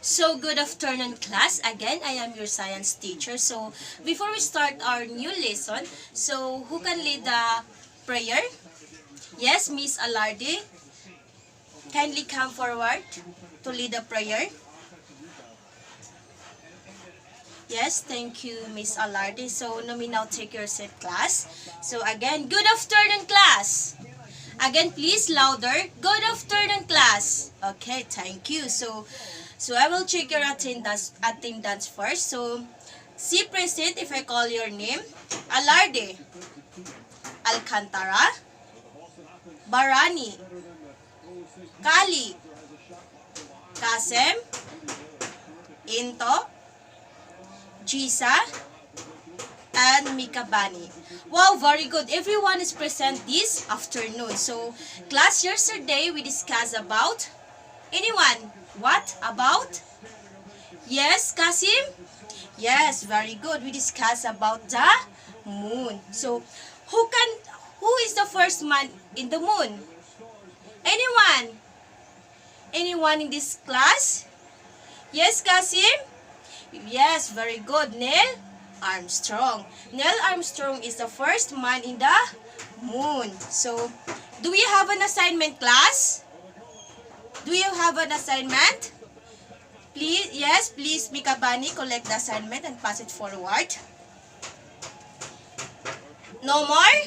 So, good afternoon, class. Again, I am your science teacher. So, before we start our new lesson, so who can lead the prayer? Yes, Miss Alarde. Kindly come forward to lead the prayer. Yes, thank you, Miss Alarde. So, now we now take your seat, class. So, again, good afternoon, class. Again, please, louder. Good afternoon, class. Okay, thank you. So I will check your attendance first. So, see present if I call your name. Alarde, Alcantara, Barani, Kali, Kasem, Into, Jisa, and Mikabani. Wow, very good. Everyone is present this afternoon. So, class, yesterday we discussed about anyone. What about? Yes, Kasim? Yes, very good. We discussed about the moon. So, who is the first man in the moon? Anyone? Anyone in this class? Yes, Kasim? Yes, very good. Neil Armstrong. Neil Armstrong is the first man in the moon. So, do we have an assignment, class? Do you have an assignment? Please, yes, please, Mikabani, collect the assignment and pass it forward. No more?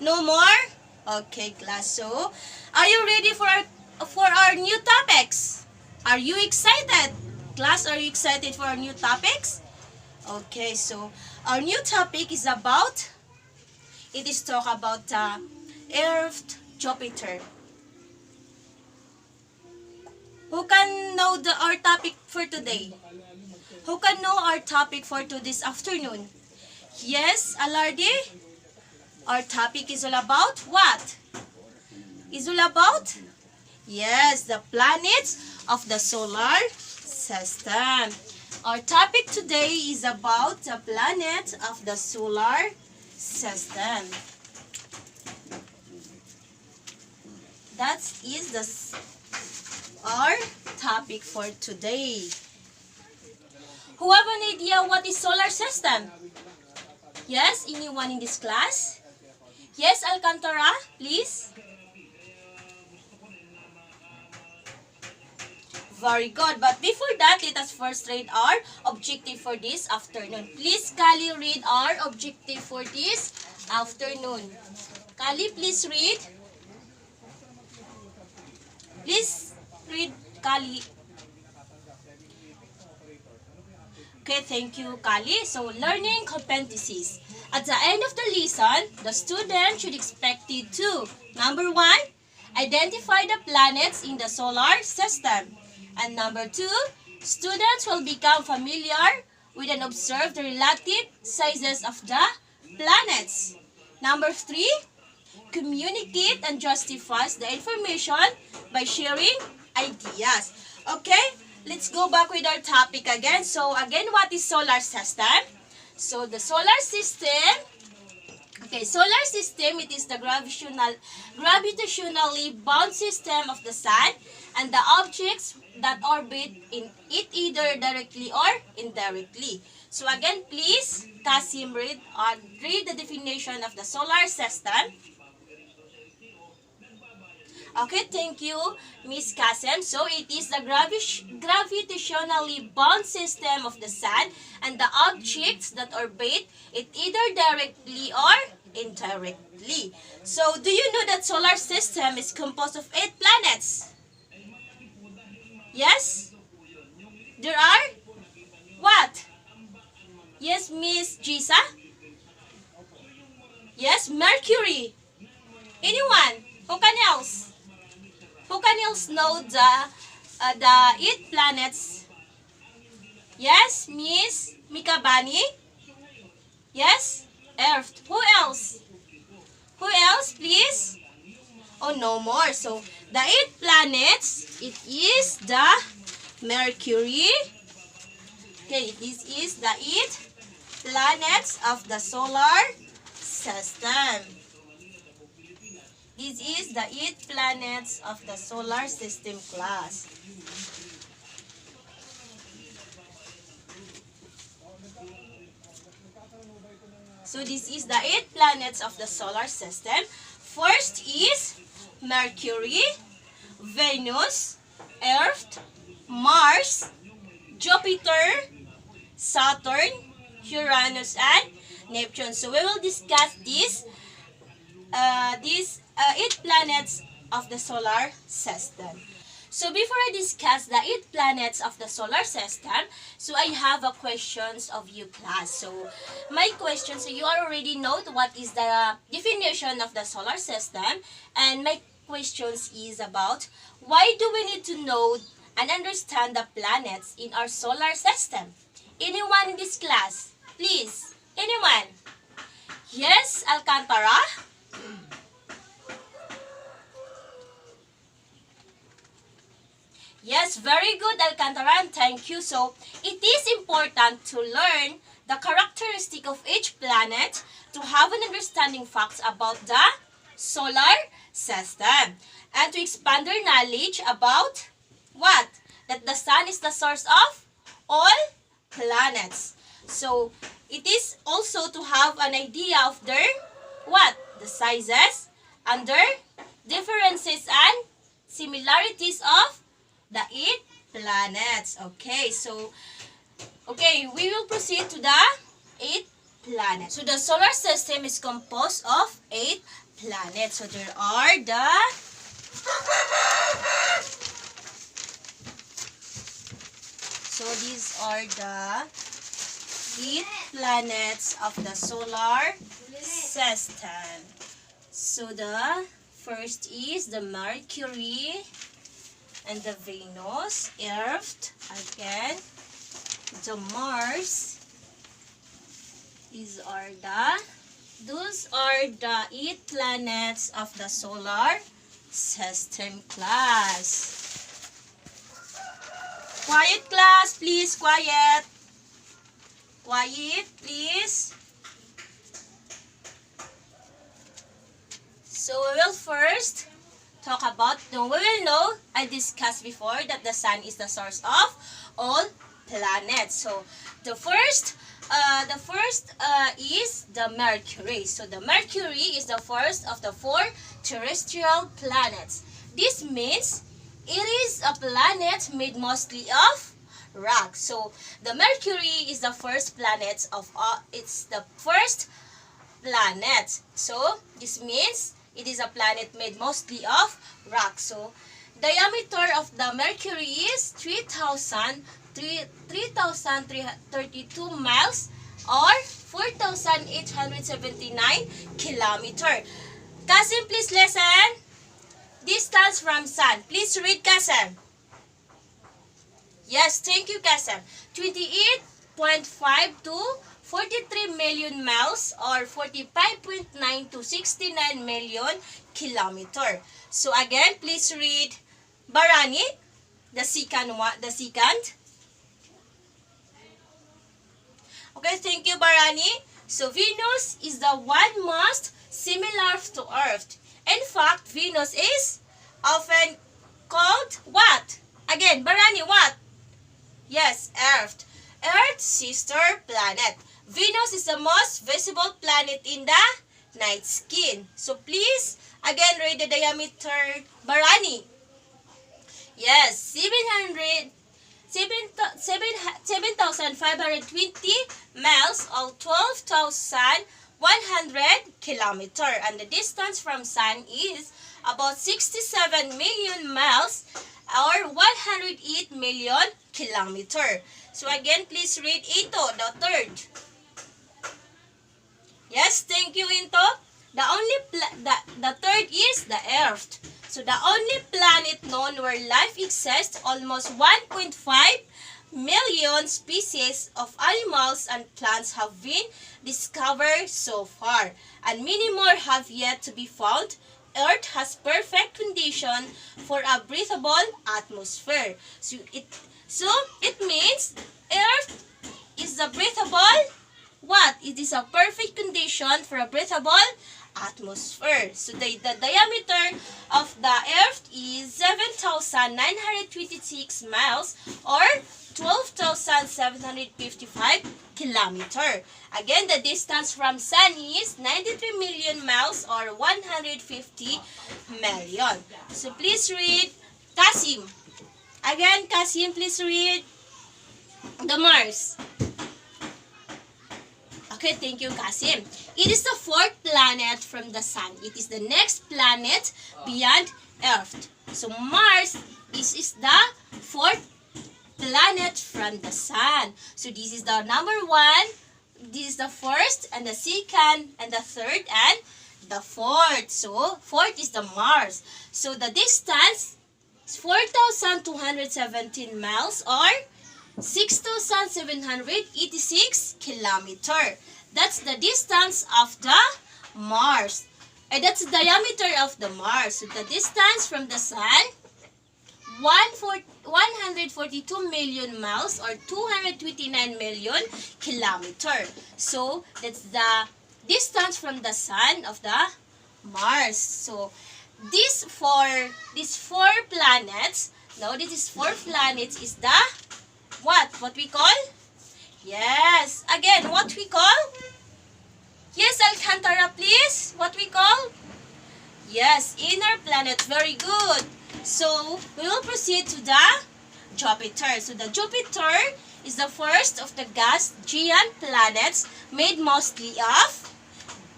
No more? Okay, class. So, are you ready for our new topics? Are you excited? Class, are you excited for our new topics? Okay, so our new topic is about, it is talk about the Earth, Jupiter. Who can know our topic for today? Who can know our topic for today's afternoon? Yes, Alardi? Our topic is all about what? Is all about? Yes, the planets of the solar system. Our topic today is about the planet of the solar system. That is our topic for today. Who have an idea what is solar system? Yes, anyone in this class? Yes, Alcantara, please. Very good. But before that, let us first read our objective for this afternoon. Please, Kali, read our objective for this afternoon. Kali, please read. Please read, Kali. Okay, thank you, Kali. So, learning competencies. At the end of the lesson, the student should expected to, number 1, identify the planets in the solar system. And number 2, students will become familiar with and observe the relative sizes of the planets. Number 3, communicate and justifies the information by sharing ideas. Okay, let's go back with our topic again. So again, what is solar system? So the solar system, okay, solar system, it is the gravitationally bound system of the sun and the objects that orbit in it either directly or indirectly. So again, please, Kasim, read the definition of the solar system. Okay, thank you, Miss Kasim. So, it is the gravitationally bound system of the sun and the objects that orbit it either directly or indirectly. So, do you know that solar system is composed of 8 planets? Yes? There are? What? Yes, Miss Jisa? Yes, Mercury. Anyone? Who can else? Who can else know the 8 planets? Yes, Miss Mikabani? Yes, Earth. Who else? Who else, please? Oh, no more. So, the 8 planets, it is the Mercury. Okay, this is the 8 planets of the solar system. This is the 8 planets of the solar system, class. So this is the 8 planets of the solar system. First is Mercury, Venus, Earth, Mars, Jupiter, Saturn, Uranus, and Neptune. So we will discuss these 8 planets of the solar system. So before I discuss the 8 planets of the solar system, so I have a questions of you class. So my question, so you already know what is the definition of the solar system, and my questions is about why do we need to know and understand the planets in our solar system? Anyone in this class? Please. Anyone? Yes, Alcantara? Yes, very good, Alcantara, and thank you. So, it is important to learn the characteristic of each planet to have an understanding facts about the solar system and to expand their knowledge about what? That the sun is the source of all planets. So, it is also to have an idea of their what? The sizes and their differences and similarities of the 8 planets. Okay, so, we will proceed to the 8 planets. So, the solar system is composed of 8 planets. So, there are the these are the 8 planets of the solar system. So, the first is the Mercury and the Venus, Earth, again, the Mars. Those are the 8 planets of the solar system class. Quiet class, please, quiet. Quiet, please. So we will first talk about, we will know, I discussed before that the sun is the source of all planets. So the first is the Mercury. So the Mercury is the first of the 4 terrestrial planets. This means it is a planet made mostly of rock. So the Mercury is the first planet of all. It's the first planet. So this means it is a planet made mostly of rock. So diameter of the Mercury is 3,332 miles or 4,879 kilometer. Kasim, please listen. Distance from sun. Please read, Kasim. Yes, thank you, Kasim. 28.5 to 43 million miles or 45.9 to 69 million kilometer. So again, please read Barani, the second one, Okay, thank you, Barani. So Venus is the one most similar to Earth. In fact, Venus is often called what? Again, Barani, what? Yes, Earth. Earth's sister planet. Venus is the most visible planet in the night sky. So please, again, read the diameter, Barani. Yes, 7,520 miles or 12,100 kilometer. And the distance from sun is about 67 million miles or 108 million kilometer. So again, please read Ito, the third. Yes, thank you, Into. The third is the Earth. So the only planet known where life exists, almost 1.5 million species of animals and plants have been discovered so far, and many more have yet to be found. Earth has perfect condition for a breathable atmosphere. So it means Earth is a breathable what? It is a perfect condition for a breathable atmosphere. So the diameter of the Earth is 7,926 miles or 12,879 30,755 kilometer. Again, the distance from Sun is 93 million miles or 150 million. So please read Kasim. Again, Kasim, please read the Mars. Okay, thank you, Kasim. It is the fourth planet from the Sun. It is the next planet beyond Earth. So Mars is the fourth planet from the Sun. So this is the number one, this is the first, and the second, and the third, and the fourth. So fourth is the Mars. So the distance is 4,217 miles or 6,786 kilometer. That's the distance of the Mars. And that's the diameter of the Mars. So the distance from the Sun, 142 million miles or 229 million kilometer. So that's the distance from the Sun of the Mars. So these four planets, is the what we call? Yes. Again, what we call? Yes, Alcantara, please. What we call? Yes, inner planets. Very good. So, we will proceed to the Jupiter. So, the Jupiter is the first of the gas giant planets made mostly of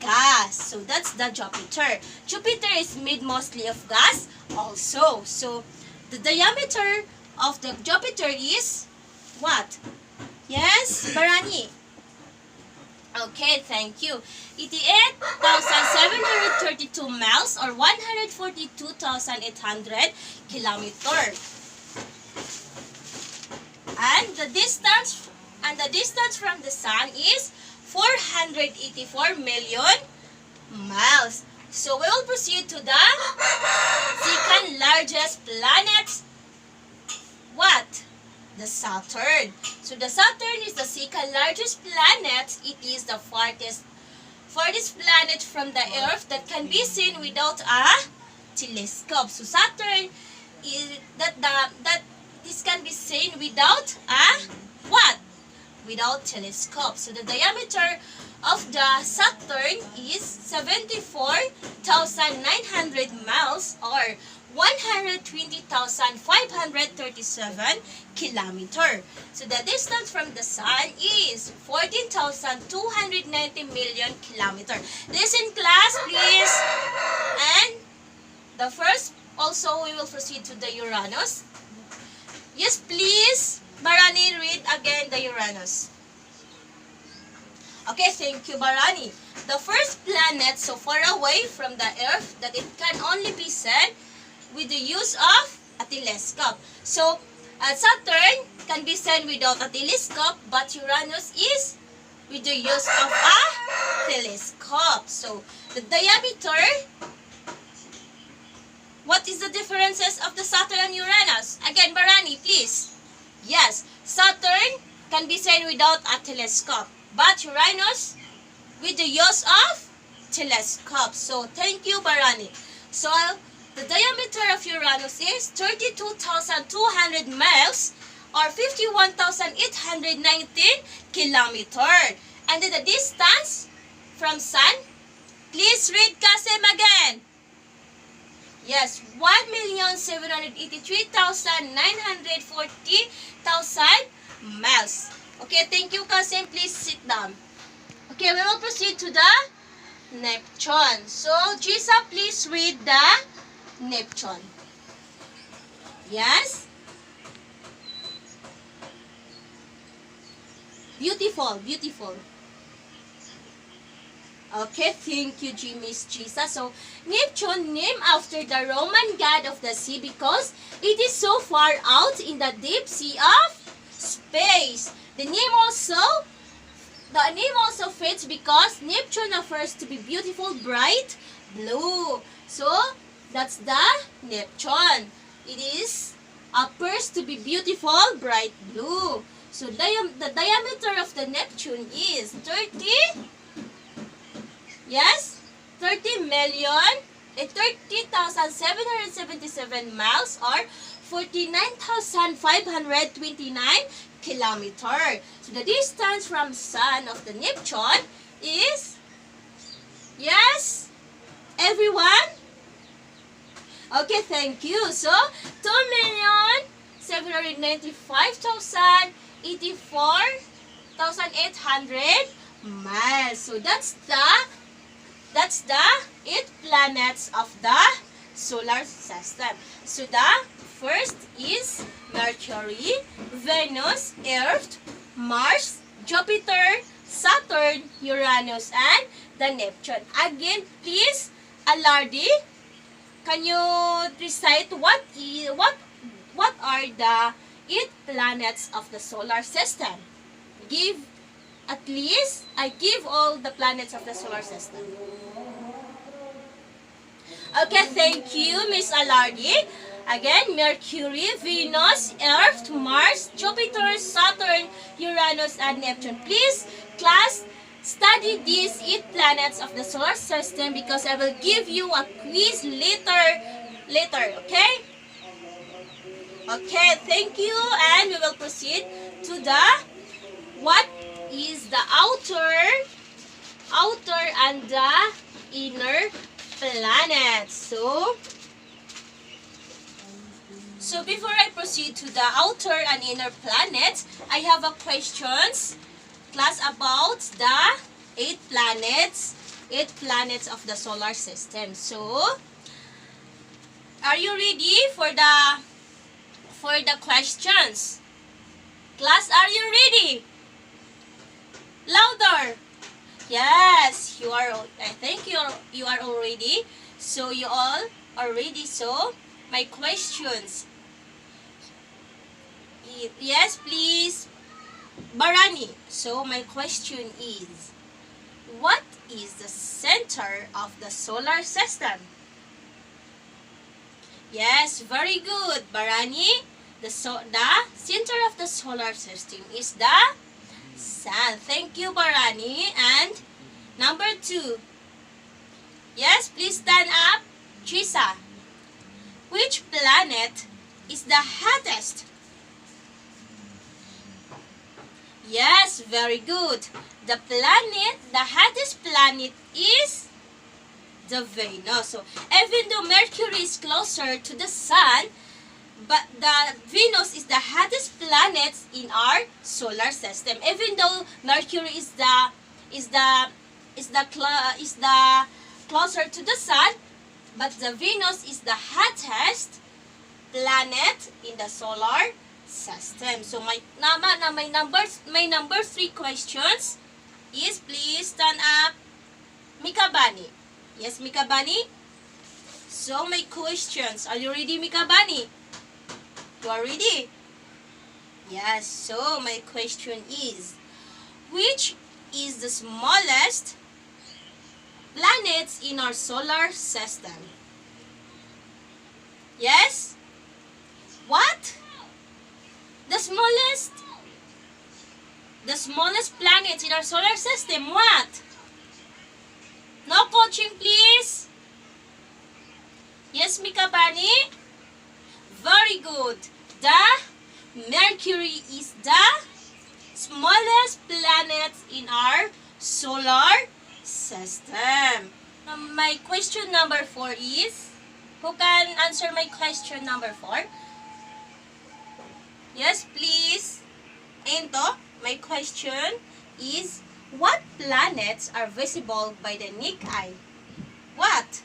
gas. So, that's the Jupiter. Jupiter is made mostly of gas also. So, the diameter of the Jupiter is what? Yes, Barani. Okay, thank you. 88,732 miles or 142,800 kilometer. And the distance from the Sun is 484 million miles. So we will proceed to the second largest planet. What? The Saturn. So the Saturn is the second largest planet. It is the farthest planet from the Earth that can be seen without a telescope. So Saturn is this can be seen without a what? Without telescope. So the diameter of the Saturn is 74,900 miles or 120,537 kilometer. So the distance from the Sun is 14,290 million kilometer. Listen, class, please. And the first, also we will proceed to the Uranus. Yes, please. Barani, read again the Uranus. Okay, thank you, Barani. The first planet so far away from the Earth that it can only be seen with the use of a telescope. So, Saturn can be seen without a telescope, but Uranus is with the use of a telescope. So, the diameter, what is the differences of the Saturn and Uranus? Again, Barani, please. Yes, Saturn can be seen without a telescope, but Uranus with the use of telescope. So, thank you, Barani. So, the diameter of Uranus is 32,200 miles or 51,819 kilometers. And then the distance from Sun, please read Kasim again. Yes, 1,783,940,000 miles. Okay, thank you, Kasim. Please sit down. Okay, we will proceed to the Neptune. So, Jisa, please read the Neptune. Yes? Beautiful, beautiful. Okay, thank you, Miss Jisa. So, Neptune named after the Roman god of the sea because it is so far out in the deep sea of space. The name also fits because Neptune refers to be beautiful, bright blue. So, that's the Neptune. It appears to be beautiful, bright blue. So, the diameter of the Neptune is 30,777 miles or 49,529 kilometers. So the distance from Sun of the Neptune is, yes, everyone? Okay, thank you. So 2,795,084,800 miles. So that's the 8 planets of the solar system. So the first is Mercury, Venus, Earth, Mars, Jupiter, Saturn, Uranus, and the Neptune. Again, please, Alardi, can you recite what are the 8 planets of the solar system? Give at least, I give all the planets of the solar system. Okay, thank you, Miss Alardi. Again, Mercury, Venus, Earth, Mars, Jupiter, Saturn, Uranus, and Neptune. Please, class, study these 8 planets of the solar system because I will give you a quiz later, okay? Okay, thank you, and we will proceed to the what is the outer and the inner planets. So before I proceed to the outer and inner planets, I have a questions, class, about the 8 planets of the solar system. So, are you ready for the questions? Class, are you ready? Louder. Yes, you are. I think you are all ready. So you all are ready. So my questions. Yes, please, Barani. So my question is, what is the center of the solar system? Yes, very good, Barani. The center of the solar system is the Sun. Thank you, Barani. And number 2. Yes, please stand up, Chisa. Which planet is the hottest? Yes, very good. The hottest planet is the Venus. So, even though Mercury is closer to the Sun, but the Venus is the hottest planet in our solar system. Even though Mercury is closer to the Sun, but the Venus is the hottest planet in the solar system. So my number 3 questions is, please stand up, Mikabani. Yes, Mikabani. So my questions, are you ready, Mikabani? You are ready? Yes. So my question is, which is the smallest planet in our solar system? Yes? What? The smallest planet in our solar system, what? No coaching, please. Yes, Mikabani? Very good. The Mercury is the smallest planet in our solar system. My question number 4 is, who can answer my question number 4? Yes, please. Ento, my question is, what planets are visible by the naked eye? What?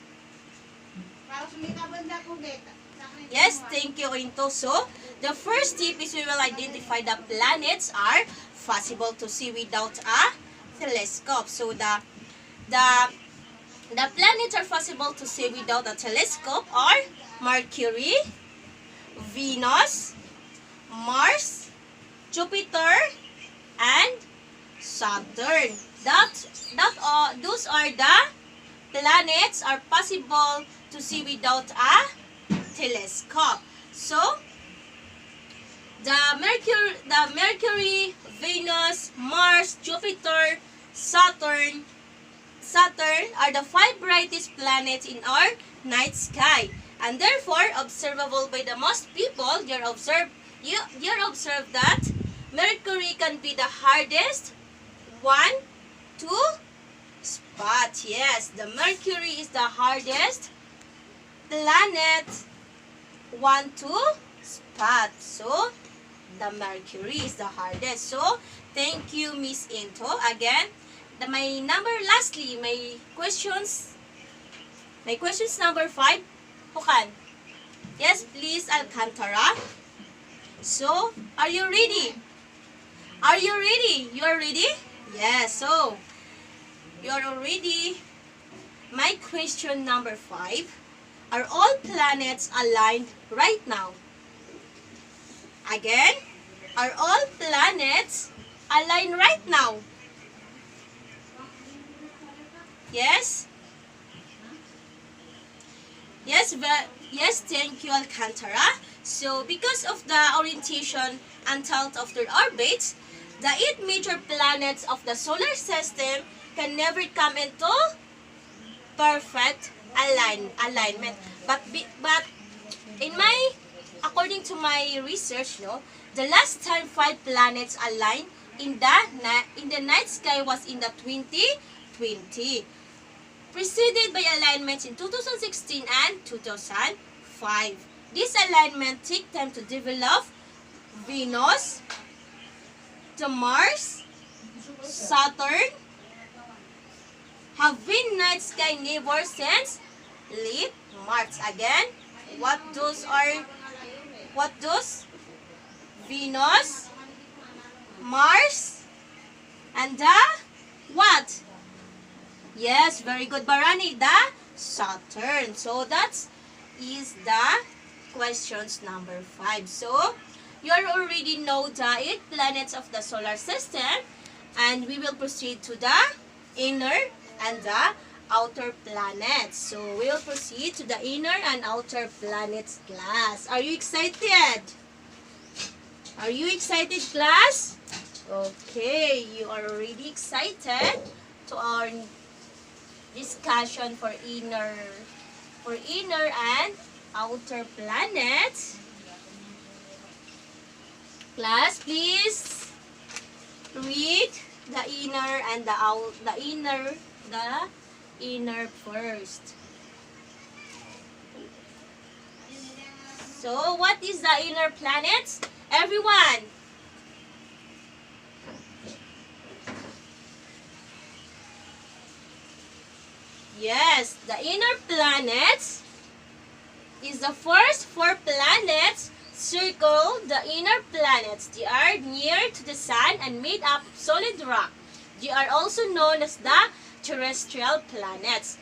Yes, thank you, Ento. So, the first tip is we will identify the planets are possible to see without a telescope. So, the planets are possible to see without a telescope are Mercury, Venus, Mars, Jupiter, and Saturn. Those are the planets are possible to see without a telescope. So, the Mercury, Venus, Mars, Jupiter, Saturn are the 5 brightest planets in our night sky. and therefore observable by the most people. You observe that Mercury can be the hardest one to spot. Yes, the Mercury is the hardest planet one to spot. So, the Mercury is the hardest. So, thank you, Miss Into. Again, lastly, my questions number 5. Hukan. Yes, please, Alcantara. So, are you ready? Are you ready? You are ready? Yes, so, you are ready. My question number 5. Are all planets aligned right now? Again, are all planets aligned right now? Yes? Yes, thank you, Alcantara. So, because of the orientation and tilt of their orbits, the 8 major planets of the solar system can never come into perfect alignment. But according to my research, the last time 5 planets aligned in the night sky was in the 2020, preceded by alignments in 2016 and 2005. This alignment took time to develop. Venus, to Mars, Saturn have been night sky neighbors since late March. Again, what those? Venus, Mars, and the what? Yes, very good, Barani. The Saturn. So that is the questions number 5. So you already know the 8 planets of the solar system, and we will proceed to the inner and the outer planets. So we will proceed to the inner and outer planets, class. Are you excited? Are you excited, class? Okay, you are already excited to our discussion for inner and outer planets. Class, please read the inner and the inner first. So, what is the inner planets? Everyone. Yes, the inner planets is the first 4 planets circle the inner planets. They are near to the sun and made up of solid rock. They are also known as the terrestrial planets.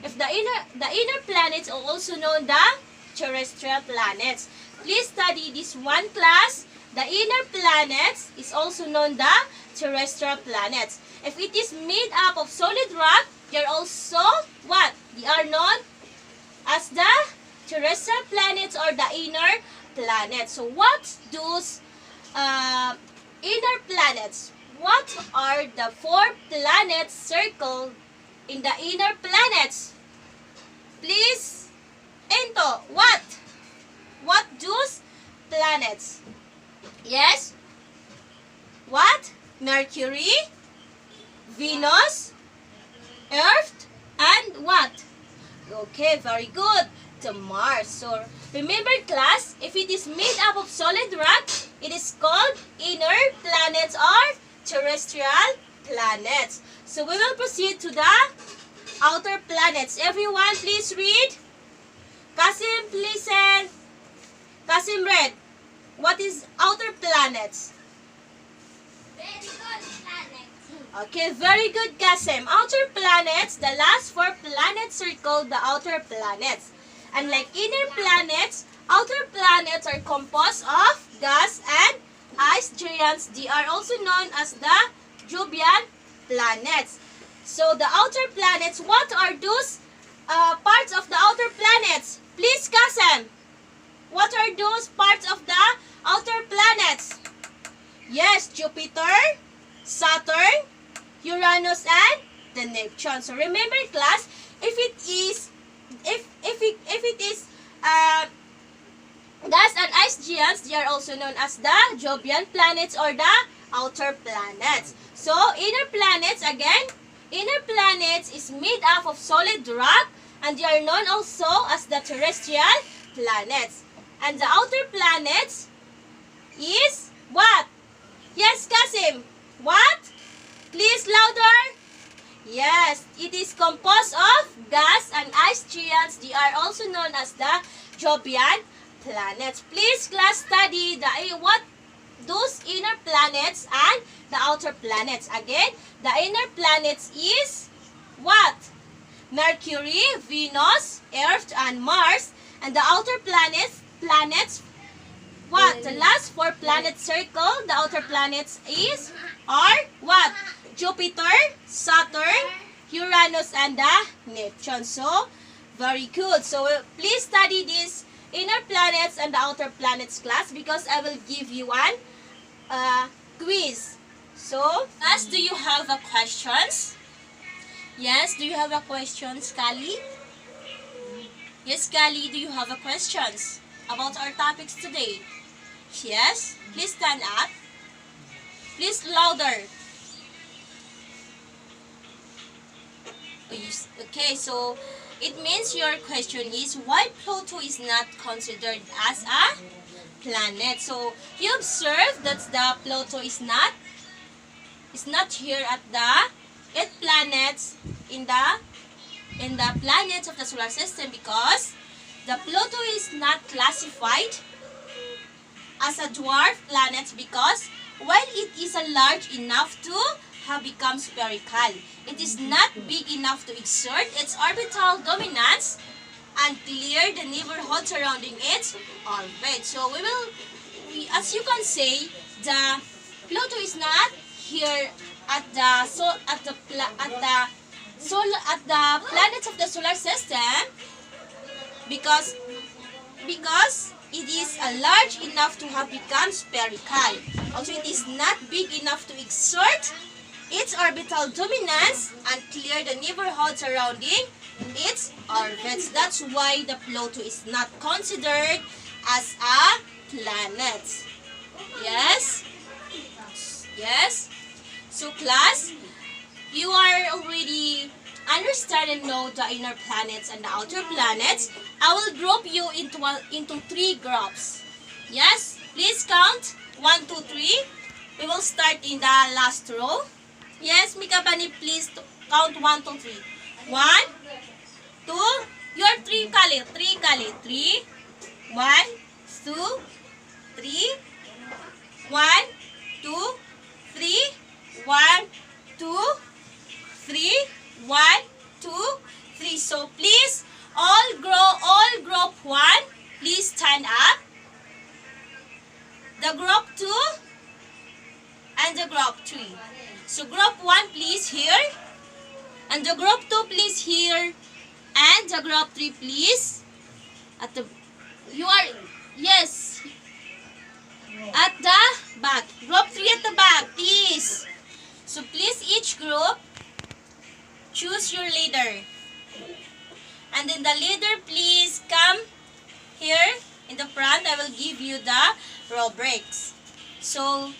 If the inner planets are also known the terrestrial planets. Please study this one, class. The inner planets is also known the terrestrial planets. If it is made up of solid rock, they are also what? They are known as the terrestrial planets or the inner planets. So what those inner planets? What are the 4 planets circled in the inner planets? Please, Into, what? What those planets? Yes? What? Mercury, Venus, Earth, and what? Okay, very good. To Mars. So, remember, class, if it is made up of solid rock, it is called inner planets or terrestrial planets. So, we will proceed to the outer planets. Everyone, please read. Kasim, listen. Kasim, read. What is outer planets? Very good planets. Okay, very good, Kasim. Outer planets, the last 4 planets are called the outer planets. Unlike inner planets, outer planets are composed of gas and ice giants. They are also known as the Jovian planets. So, the outer planets, what are those parts of the outer planets? Please, Kasem. What are those parts of the outer planets? Yes, Jupiter, Saturn, Uranus, and the Neptune. So, remember, class, if it is uh, gas and ice giants, they are also known as the Jovian planets or the outer planets. So, inner planets, again, inner planets is made up of solid rock and they are known also as the terrestrial planets. And the outer planets is what? Yes, Kasim. What? Please louder. Yes, it is composed of gas and ice giants. They are also known as the Jovian planets. Please class study what those inner planets and the outer planets. Again, the inner planets is what? Mercury, Venus, Earth, and Mars. And the outer planets, what? The last four planet circle, the outer planets are what? Jupiter, Saturn, Uranus, and the Neptune. So, very good. So, please study this inner planets and the outer planets class because I will give you one quiz. So, as do you have a questions? Yes, do you have a questions, Kali? Yes, Kali, do you have a questions about our topics today? Yes, please stand up. Please louder. Okay, so it means your question is why Pluto is not considered as a planet. So you observe that the Pluto is not here at the 8 planets in the planets of the solar system because the Pluto is not classified as a dwarf planet because while it is a large enough to have become spherical, it is not big enough to exert its orbital dominance and clear the neighborhood surrounding its orbit. So as you can say, the Pluto is not here at the planets of the solar system because it is large enough to have become spherical. Also, it is not big enough to exert its orbital dominance and clear the neighborhood surrounding its orbits. That's why the Pluto is not considered as a planet. Yes? Yes? So class, you are already understand and know the inner planets and the outer planets. I will group you into 3 groups. Yes? Please count 1, 2, 3. We will start in the last row. Yes, Mika Bani, please count 1, 2, 3. 1, 2, your 3 kali. 3. 1, 2, 3. 1, 2, 3. 1, 2, 3. 1, 2, 3. So please, all group 1, please stand up. The group 2 and the group 3. So group 1, please here. And the group 2, please here. And the group 3, please. At the back. Group 3 at the back, please. So please, each group, choose your leader. And then the leader, please come here in the front. I will give you the rubrics. So,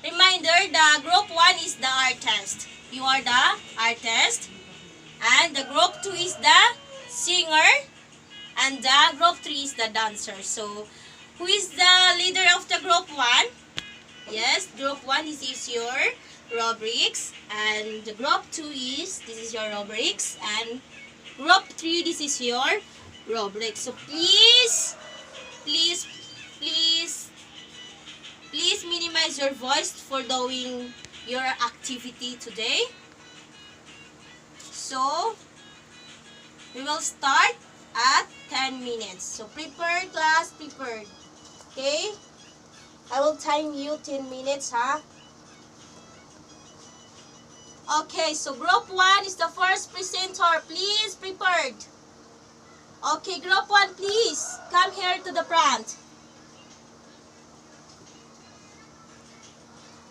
reminder, the group 1 is the artist. You are the artist. And the group 2 is the singer. And the group 3 is the dancer. So, who is the leader of the group 1? Yes, group 1, this is your rubrics. And the group 2 this is your rubrics. And group 3, this is your rubrics. So, please minimize your voice for doing your activity today. So, we will start at 10 minutes. So, prepared class, prepared. Okay? I will time you 10 minutes, huh? Okay, so group 1 is the first presenter. Please, prepared. Okay, group 1, please. Come here to the front.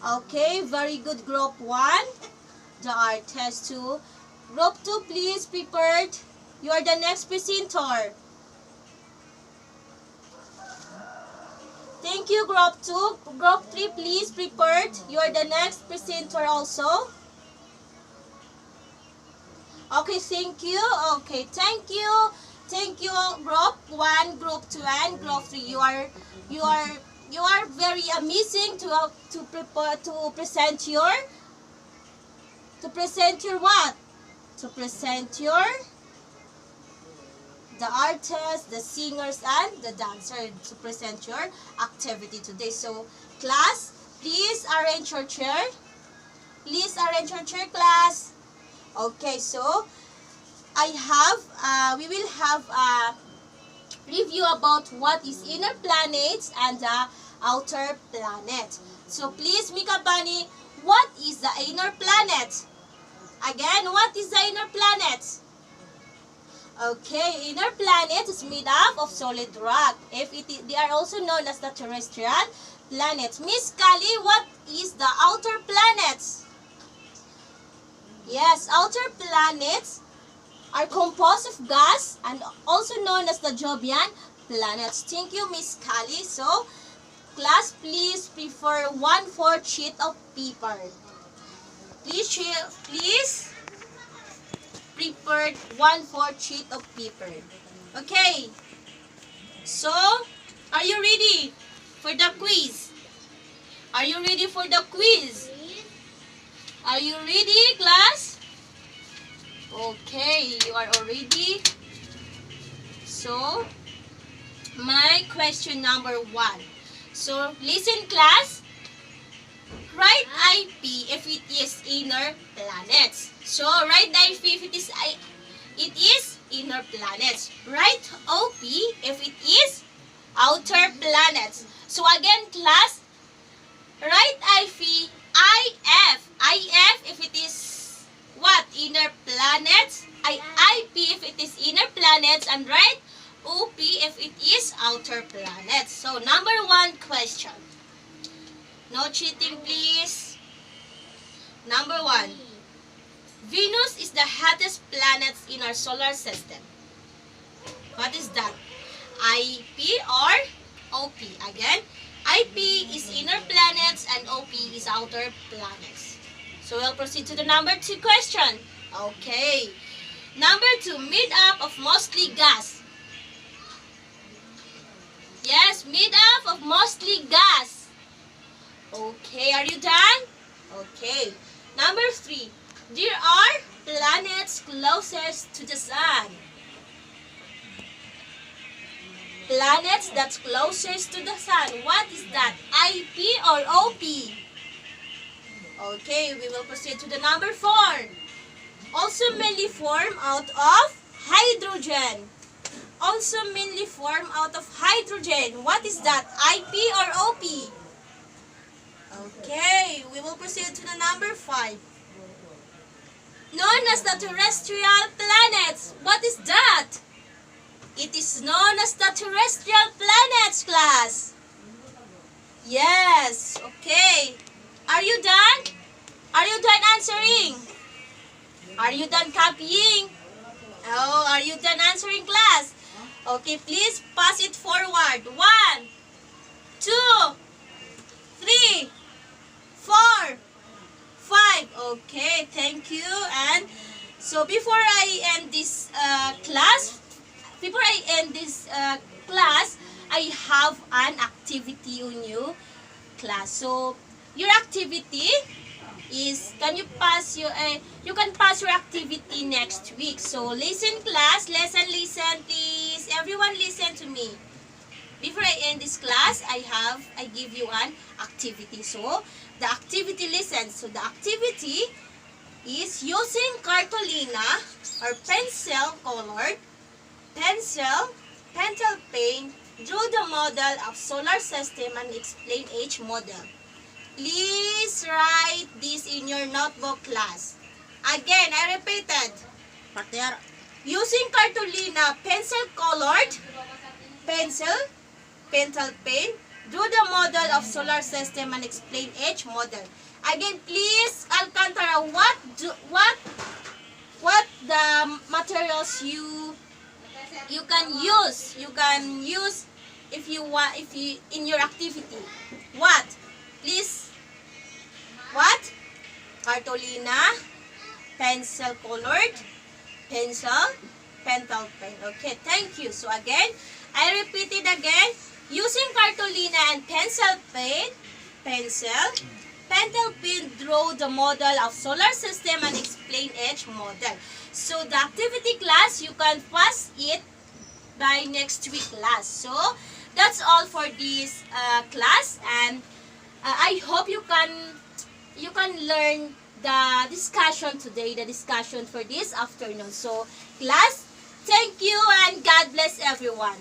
Okay, very good, group 1. The artist 2. Group 2, please, prepared. You are the next presenter. Thank you, Group 2. Group 3, please prepare. You are the next presenter also. Okay, thank you. Okay, thank you. Thank you, Group 1, Group 2, and Group 3. You are very amazing to prepare to present your what? To present your the artists, the singers, and the dancer to present your activity today. So, class, please arrange your chair. Please arrange your chair, class. Okay, so we will have a review about what is inner planets and the outer planet. So, please, Mika Bunny, what is the inner planet? Again, what is the inner planet? Okay, inner planet is made up of solid rock. They are also known as the terrestrial planets. Miss Kali, what is the outer planets? Yes, outer planets are composed of gas and also known as the Jovian planets. Thank you, Miss Kali. So, class, please prefer 1/4 sheet of paper. Please prepared 1/4 sheet of paper. Okay. So, are you ready for the quiz? Are you ready for the quiz? Are you ready, class? Okay, you are already. So, my question number 1. So, listen, class. Write IP if it is inner planets. So, write IP if it is inner planets. Write OP if it is outer planets. So, again, class, write IF if it is what? Inner planets. IP if it is inner planets. And write OP if it is outer planets. So, number 1 question. No cheating, please. Number 1. Venus is the hottest planet in our solar system. What is that? IP or OP? Again, IP is inner planets and OP is outer planets. So we'll proceed to the number 2 question. Okay. Number 2, made up of mostly gas. Yes, made up of mostly gas. Okay, are you done? Okay. Number 3, there are planets closest to the sun. Planets that's closest to the sun. What is that? IP or OP? Okay, we will proceed to the number 4. Also mainly form out of hydrogen. Also mainly form out of hydrogen. What is that? IP or OP? Okay, we will proceed to the number 5. Known as the terrestrial planets. What is that? It is known as the terrestrial planets, class. Yes, okay. Are you done? Are you done answering? Are you done copying? Oh, are you done answering, class? Okay, please pass it forward. 1, 2, 3, 4, 5. Okay, thank you. And so before I end this class, I have an activity on you, class. So your activity is, you can pass your activity next week. So listen, class, listen, please. Everyone listen to me. Before I end this class, I give you an activity. So the activity, listen. So the activity is using cartolina or pencil-colored pencil paint, draw the model of solar system and explain each model. Please write this in your notebook, class. Again, I repeated. Using cartolina pencil-colored pencil paint, draw the model of solar system and explain each model. Again, please, Alcantara, what the materials you can use? You can use if you want, if you, in your activity. What? Please. What? Cartolina, pencil colored, pencil, pentel pen. Okay, thank you. So again, I repeat it again. Using cartolina and pencil pen, pencil, pentel pen, draw the model of solar system and explain each model. So the activity class, you can pass it by next week class. So that's all for this class, and I hope you can learn the discussion today, the discussion for this afternoon. So class, thank you and God bless everyone.